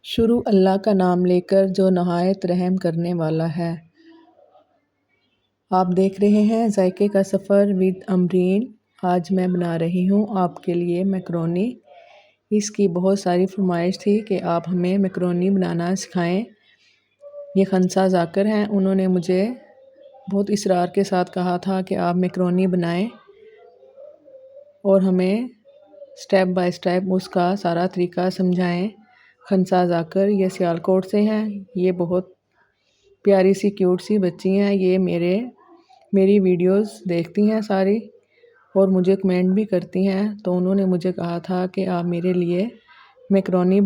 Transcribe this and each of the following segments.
शुरू अल्लाह का नाम लेकर जो नहायत रहम करने वाला है। आप देख रहे हैं जायके का सफ़र विद अमरीन। आज मैं बना रही हूँ आपके लिए मैकरोनी। इसकी बहुत सारी फरमाइश थी कि आप हमें मैकरोनी बनाना सिखाएं। ये खनसा जाकर हैं, उन्होंने मुझे बहुत इसरार के साथ कहा था कि आप मैकरोनी बनाएं और हमें स्टेप बाय स्टेप उसका सारा तरीका समझाएं। खनसा जाकर ये सियालकोट से हैं। ये बहुत प्यारी सी क्यूट सी बच्ची हैं। ये मेरी वीडियोस देखती हैं सारी और मुझे कमेंट भी करती हैं। तो उन्होंने मुझे कहा था कि आप मेरे लिए मैकरोनी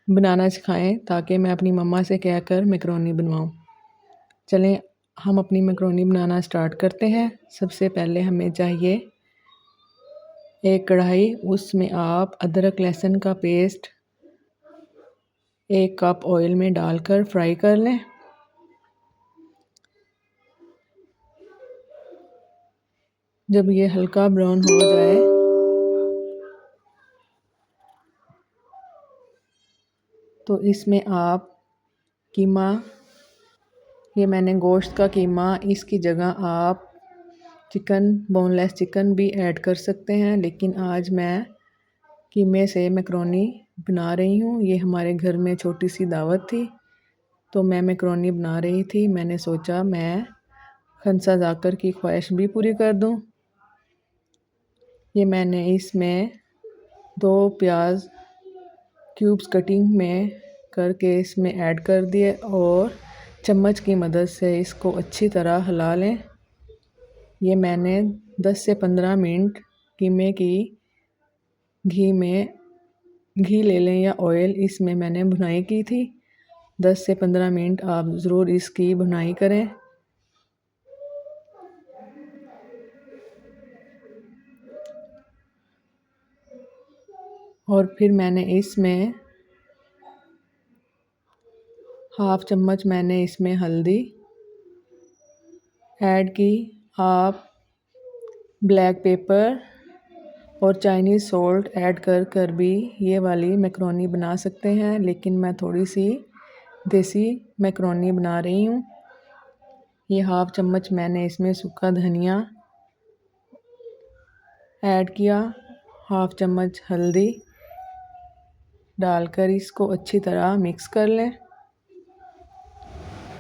बनाना सिखाएं ताकि मैं अपनी मम्मा से कहकर मैकरोनी बनवाऊं। चलें हम अपनी मैकरोनी बनाना स्टार्ट करते हैं। सबसे पहले हमें चाहिए एक कढ़ाई, उसमें आप अदरक लहसुन का पेस्ट 1 कप ऑयल में डालकर फ्राई कर लें। जब ये हल्का ब्राउन हो जाए तो इसमें आप कीमा, ये मैंने गोश्त का कीमा, इसकी जगह आप बोनलेस चिकन भी ऐड कर सकते हैं, लेकिन आज मैं कीमे से मैकरोनी बना रही हूँ। ये हमारे घर में छोटी सी दावत थी तो मैं मैकरोनी बना रही थी। मैंने सोचा मैं खनसा जाकर की ख्वाहिश भी पूरी कर दूँ। ये मैंने इसमें 2 प्याज क्यूब्स कटिंग में करके इसमें ऐड कर दिए और चम्मच की मदद से इसको अच्छी तरह हिला लें। ये मैंने 10 से 15 मिनट कीमे की घी ले लें या ऑयल, इसमें मैंने भुनाई की थी। 10 से 15 मिनट आप ज़रूर इसकी भुनाई करें। और फिर मैंने इसमें हाफ़ चम्मच मैंने इसमें हल्दी ऐड की। आप ब्लैक पेपर और चाइनीज़ सॉल्ट ऐड कर भी ये वाली मैकरोनी बना सकते हैं, लेकिन मैं थोड़ी सी देसी मैकरोनी बना रही हूँ। ये हाफ़ चम्मच मैंने इसमें सूखा धनिया ऐड किया। हाफ़ चम्मच हल्दी डालकर इसको अच्छी तरह मिक्स कर लें।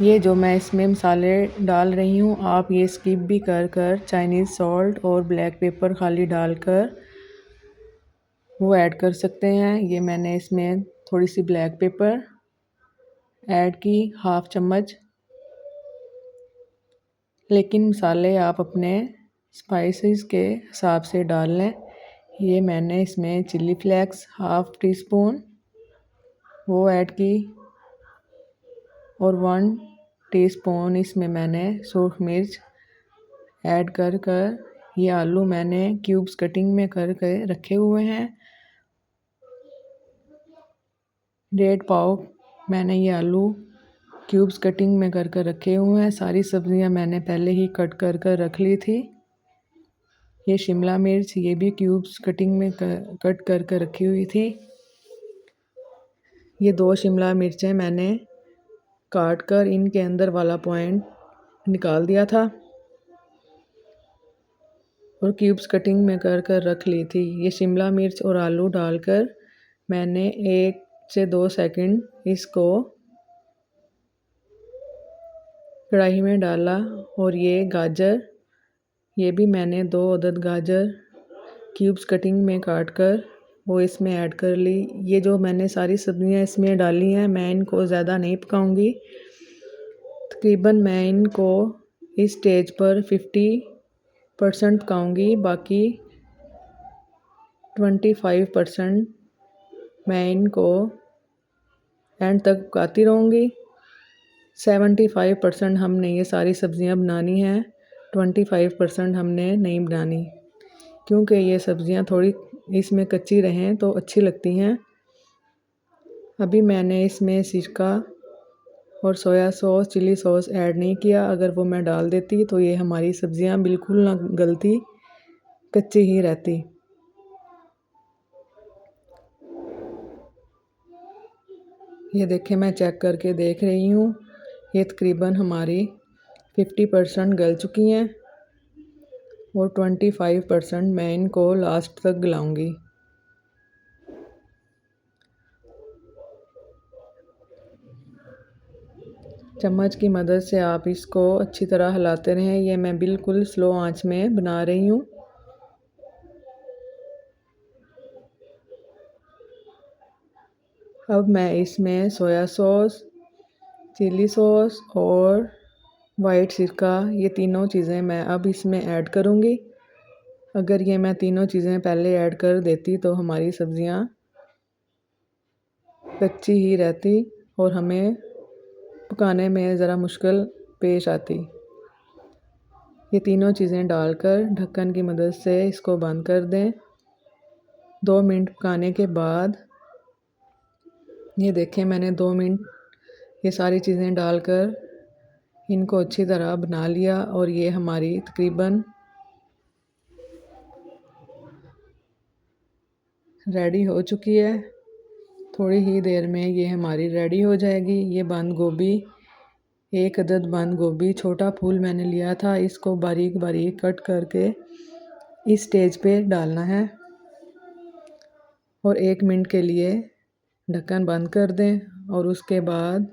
ये जो मैं इसमें मसाले डाल रही हूँ आप ये स्किप भी कर चाइनीज़ सॉल्ट और ब्लैक पेपर खाली डालकर वो ऐड कर सकते हैं। ये मैंने इसमें थोड़ी सी ब्लैक पेपर ऐड की, हाफ़ चम्मच, लेकिन मसाले आप अपने स्पाइसेस के हिसाब से डाल लें। ये मैंने इसमें chilli flakes half teaspoon वो ऐड की और 1 टीस्पून इसमें मैंने सूख मिर्च ऐड कर ये आलू मैंने क्यूब्स कटिंग में करके रखे हुए हैं। 1.5 पाव मैंने ये आलू क्यूब्स कटिंग में कर रखे हुए हैं। सारी सब्जियां मैंने पहले ही कट कर रख ली थी। ये शिमला मिर्च ये भी क्यूब्स कटिंग में कट कर रखी हुई थी। ये 2 शिमला मिर्चें मैंने काट कर इनके अंदर वाला पॉइंट निकाल दिया था और क्यूब्स कटिंग में कर रख ली थी। ये शिमला मिर्च और आलू डालकर मैंने 1 से 2 सेकंड इसको कढ़ाई में डाला और ये गाजर, ये भी मैंने 2 अदद गाजर क्यूब्स कटिंग में काट कर वो इसमें ऐड कर ली। ये जो मैंने सारी सब्जियां इसमें डाली हैं मैं इनको ज़्यादा नहीं पकाऊंगी। तकरीबन मैं इनको इस स्टेज पर 50% पकाऊंगी, बाकी 25% मैं इनको एंड तक पकाती रहूँगी। 75% हमने ये सारी सब्जियां बनानी हैं, 25% हमने नहीं बनानी, क्योंकि ये सब्जियां थोड़ी इसमें कच्ची रहें तो अच्छी लगती हैं। अभी मैंने इसमें सिरका और soya sauce chilli sauce add नहीं किया। अगर वो मैं डाल देती तो ये हमारी सब्जियां बिल्कुल ना गलती, कच्ची ही रहती। ये देखिए मैं चेक करके देख रही हूँ, ये तकरीबन हमारी 50% गल चुकी हैं और 25% मैं इनको लास्ट तक गलाऊंगी। चम्मच की मदद से आप इसको अच्छी तरह हिलाते रहें। ये मैं बिल्कुल स्लो आंच में बना रही हूँ। अब मैं इसमें सोया सॉस, चिली सॉस और वाइट सिरका, ये तीनों चीज़ें मैं अब इसमें ऐड करूँगी। अगर ये मैं तीनों चीज़ें पहले ऐड कर देती तो हमारी सब्ज़ियाँ कच्ची ही रहती और हमें पकाने में ज़रा मुश्किल पेश आती। ये तीनों चीज़ें डालकर ढक्कन की मदद से इसको बंद कर दें। 2 मिनट पकाने के बाद ये देखें मैंने 2 मिनट ये सारी चीज़ें डालकर इनको अच्छी तरह बना लिया और ये हमारी तकरीबन रेडी हो चुकी है। थोड़ी ही देर में ये हमारी रेडी हो जाएगी। ये बंद गोभी, 1 अदद बंद गोभी छोटा फूल मैंने लिया था, इसको बारीक बारीक कट करके इस स्टेज पे डालना है और 1 मिनट के लिए ढक्कन बंद कर दें और उसके बाद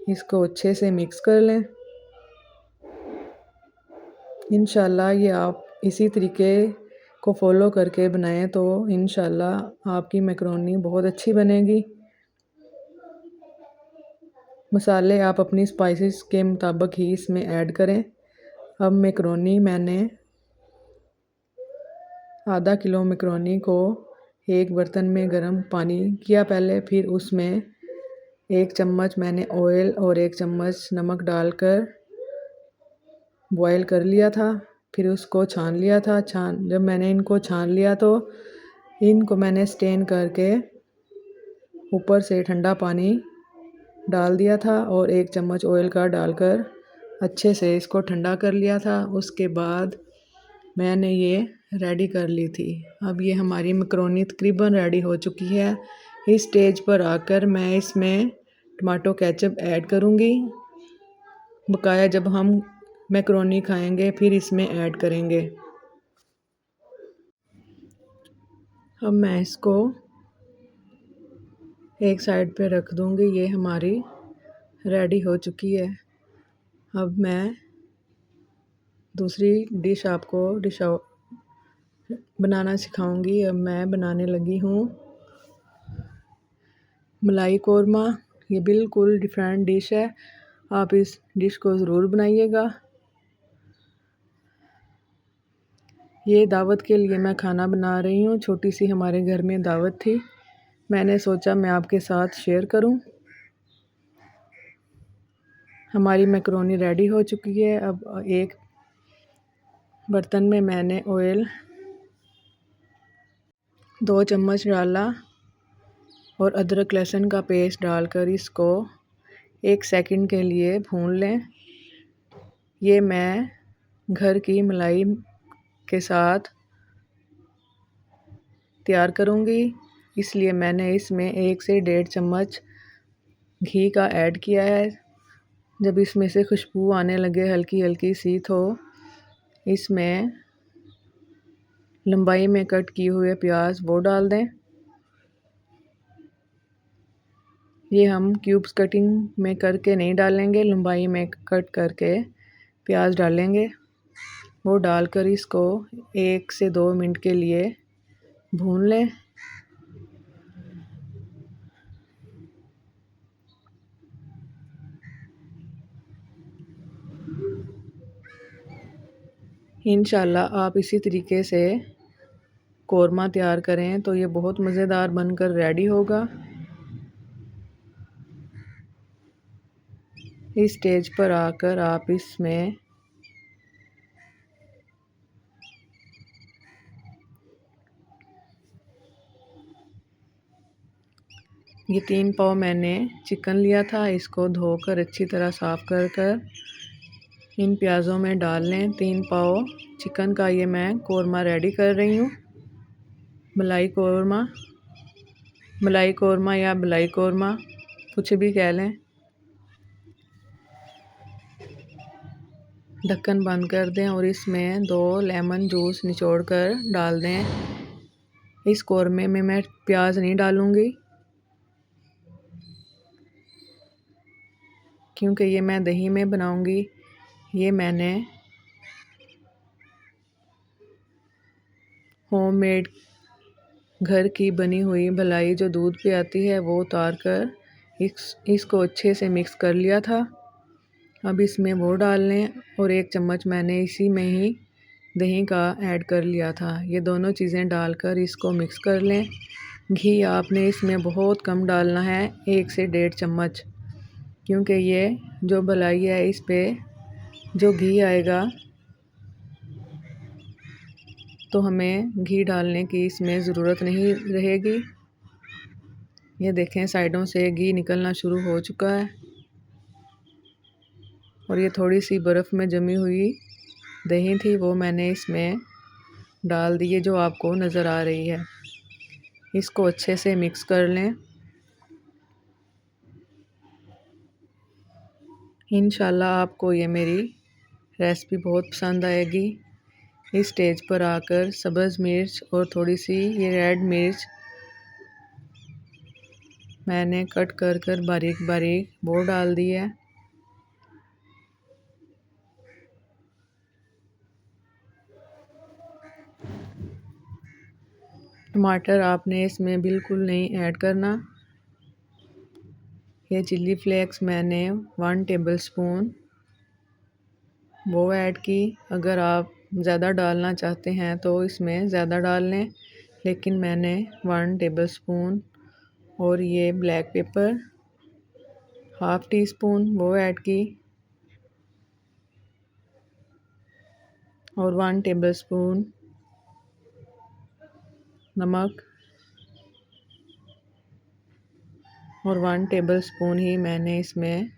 इसको अच्छे से मिक्स कर लें। इंशाल्लाह ये आप इसी तरीके को फॉलो करके बनाएं तो इंशाल्लाह आपकी मैकरोनी बहुत अच्छी बनेगी। मसाले आप अपनी स्पाइसेस के मुताबिक ही इसमें ऐड करें। अब मैकरोनी मैंने आधा किलो मैकरोनी को एक बर्तन में गर्म पानी किया पहले, फिर उसमें 1 चम्मच मैंने ऑयल और 1 चम्मच नमक डालकर बॉयल कर लिया था। फिर उसको छान लिया था। जब मैंने इनको छान लिया तो इनको मैंने स्टेन करके ऊपर से ठंडा पानी डाल दिया था और 1 चम्मच ऑयल का डालकर अच्छे से इसको ठंडा कर लिया था। उसके बाद मैंने ये रेडी कर ली थी। अब ये हमारी मैकरोनी तकरीबन रेडी हो चुकी है। इस स्टेज पर आकर मैं इसमें टमाटो केचप ऐड करूँगी। बकाया जब हम मैकरोनी खाएंगे फिर इसमें ऐड करेंगे। अब मैं इसको एक साइड पे रख दूँगी। ये हमारी रेडी हो चुकी है। अब मैं दूसरी डिश आपको बनाना सिखाऊंगी। अब मैं बनाने लगी हूँ मलाई कोरमा। ये बिल्कुल डिफरेंट डिश है, आप इस डिश को ज़रूर बनाइएगा। ये दावत के लिए मैं खाना बना रही हूँ। छोटी सी हमारे घर में दावत थी, मैंने सोचा मैं आपके साथ शेयर करूँ। हमारी मैकरोनी रेडी हो चुकी है। अब एक बर्तन में मैंने ऑयल 2 चम्मच डाला और अदरक लहसुन का पेस्ट डालकर इसको 1 सेकंड के लिए भून लें। ये मैं घर की मलाई के साथ तैयार करूँगी, इसलिए मैंने इसमें 1 से 1.5 चम्मच घी का ऐड किया है। जब इसमें से खुशबू आने लगे हल्की हल्की सी तो इसमें लंबाई में कट किए हुए प्याज वो डाल दें। ये हम क्यूब्स कटिंग में करके नहीं डालेंगे, लंबाई में कट करके प्याज डालेंगे। वो डालकर इसको 1 से 2 मिनट के लिए भून लें। इंशाल्लाह आप इसी तरीके से कोरमा तैयार करें तो ये बहुत मज़ेदार बनकर रेडी होगा। इस स्टेज पर आकर आप इसमें ये 3 पाव मैंने चिकन लिया था, इसको धोकर अच्छी तरह साफ़ कर इन प्याज़ों में डाल लें। 3 पाव चिकन का ये मैं कोरमा रेडी कर रही हूँ। मलाई कोरमा या मलाई कोरमा कुछ भी कह लें। ढक्कन बंद कर दें और इसमें 2 लेमन जूस निचोड़ कर डाल दें। इस कौरमे में मैं प्याज नहीं डालूँगी, क्योंकि ये मैं दही में बनाऊँगी। ये मैंने होममेड घर की बनी हुई मलाई जो दूध पे आती है वो उतार कर इसको अच्छे से मिक्स कर लिया था। अब इसमें वो डाल लें और 1 चम्मच मैंने इसी में ही दही का ऐड कर लिया था। ये दोनों चीज़ें डालकर इसको मिक्स कर लें। घी आपने इसमें बहुत कम डालना है, 1 से 1.5 चम्मच, क्योंकि ये जो मलाई है इस पे जो घी आएगा तो हमें घी डालने की इसमें ज़रूरत नहीं रहेगी। ये देखें साइडों से घी निकलना शुरू हो चुका है और ये थोड़ी सी बर्फ़ में जमी हुई दही थी वो मैंने इसमें डाल दी है जो आपको नज़र आ रही है। इसको अच्छे से मिक्स कर लें। इंशाल्लाह आपको ये मेरी रेसिपी बहुत पसंद आएगी। इस स्टेज पर आकर सब्ज़ मिर्च और थोड़ी सी ये रेड मिर्च मैंने कट कर बारीक बारीक वो डाल दी है। टमाटर आपने इसमें बिल्कुल नहीं ऐड करना। ये चिल्ली फ्लेक्स मैंने 1 टेबलस्पून वो ऐड की। अगर आप ज़्यादा डालना चाहते हैं तो इसमें ज़्यादा डाल लें, लेकिन मैंने 1 टेबलस्पून और ये ब्लैक पेपर 1/2 टीस्पून वो ऐड की और 1 टेबलस्पून नमक और 1 टेबलस्पून ही मैंने इसमें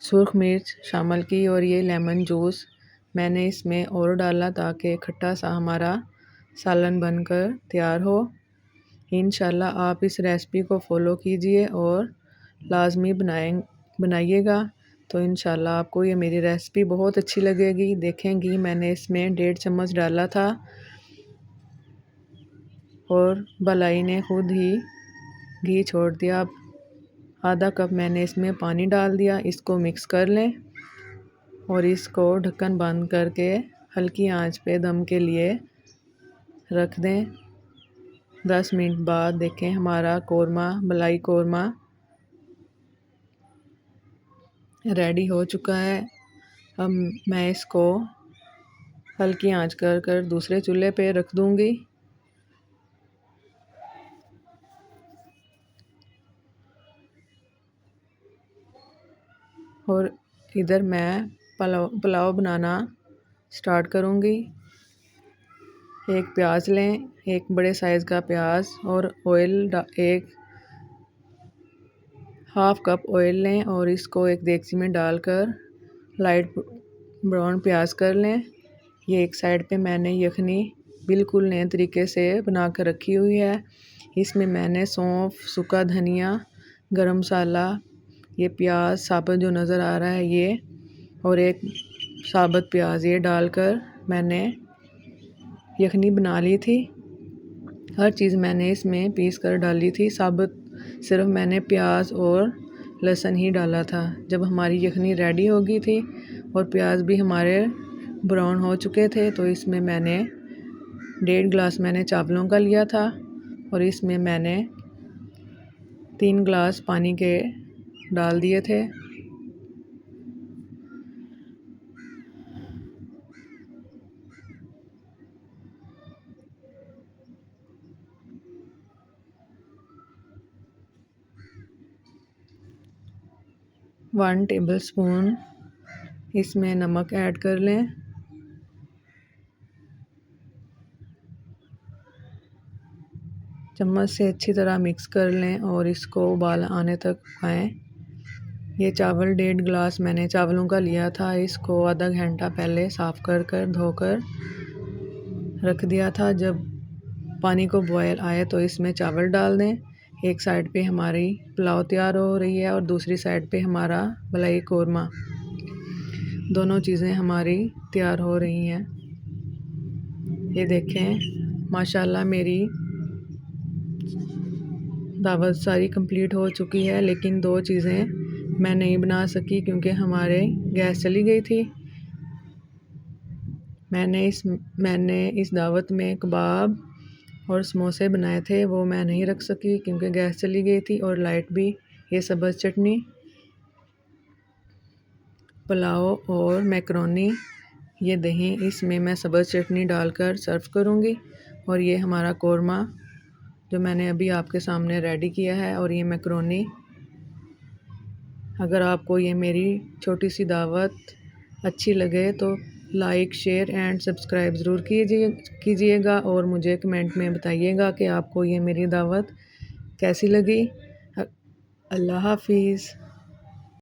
सुर्ख मिर्च शामिल की और ये लेमन जूस मैंने इसमें और डाला ताकि खट्टा सा हमारा सालन बनकर तैयार हो। इंशाल्लाह आप इस रेसिपी को फॉलो कीजिए और लाजमी बनाइएगा, तो इंशाल्लाह आपको ये मेरी रेसिपी बहुत अच्छी लगेगी। देखें घी मैंने इसमें 1.5 चम्मच डाला था और मलाई ने खुद ही घी छोड़ दिया। अब आधा कप मैंने इसमें पानी डाल दिया। इसको मिक्स कर लें और इसको ढक्कन बंद करके हल्की आंच पे दम के लिए रख दें। 10 मिनट बाद देखें हमारा कोरमा मलाई कोरमा रेडी हो चुका है। अब मैं इसको हल्की आंच कर दूसरे चूल्हे पे रख दूंगी। और इधर मैं पुलाव बनाना स्टार्ट करूंगी। एक प्याज लें, एक बड़े साइज़ का प्याज और ऑयल एक 1/2 कप ऑयल लें और इसको एक देगची में डालकर लाइट ब्राउन प्याज कर लें। ये एक साइड पे मैंने यखनी बिल्कुल नए तरीके से बना कर रखी हुई है। इसमें मैंने सौंफ, सूखा धनिया, गरम मसाला, ये प्याज साबुत जो नज़र आ रहा है ये और एक साबुत प्याज ये डालकर मैंने यखनी बना ली थी। हर चीज़ मैंने इसमें पीस कर डाली थी। साबुत सिर्फ मैंने प्याज और लहसुन ही डाला था। जब हमारी यखनी रेडी हो गई थी और प्याज भी हमारे ब्राउन हो चुके थे तो इसमें मैंने 1.5 गिलास मैंने चावलों का लिया था और इसमें मैंने 3 गिलास पानी के डाल दिए थे। वन टेबलस्पून इसमें नमक ऐड कर लें। चम्मच से अच्छी तरह मिक्स कर लें और इसको उबाल आने तक पकाएं। ये चावल 1.5 गिलास मैंने चावलों का लिया था। इसको आधा घंटा पहले साफ़ कर धोकर रख दिया था। जब पानी को बॉयल आए तो इसमें चावल डाल दें। एक साइड पे हमारी पुलाव तैयार हो रही है और दूसरी साइड पे हमारा मलाई कोरमा। दोनों चीज़ें हमारी तैयार हो रही हैं। ये देखें माशाल्लाह मेरी दावत सारी कंप्लीट हो चुकी है, लेकिन दो चीज़ें मैं नहीं बना सकी क्योंकि हमारे गैस चली गई थी। मैंने इस दावत में कबाब और समोसे बनाए थे, वो मैं नहीं रख सकी क्योंकि गैस चली गई थी और लाइट भी। ये सब्ज़ चटनी, पुलाव और मैकरोनी, ये दही, इसमें मैं सब्ज़ चटनी डालकर सर्व करूँगी। और ये हमारा कोरमा जो मैंने अभी आपके सामने रेडी किया है, और ये मैकरोनी। अगर आपको ये मेरी छोटी सी दावत अच्छी लगे तो लाइक, शेयर एंड सब्सक्राइब ज़रूर कीजिएगा और मुझे कमेंट में बताइएगा कि आपको ये मेरी दावत कैसी लगी। अल्लाह हाफ़िज़।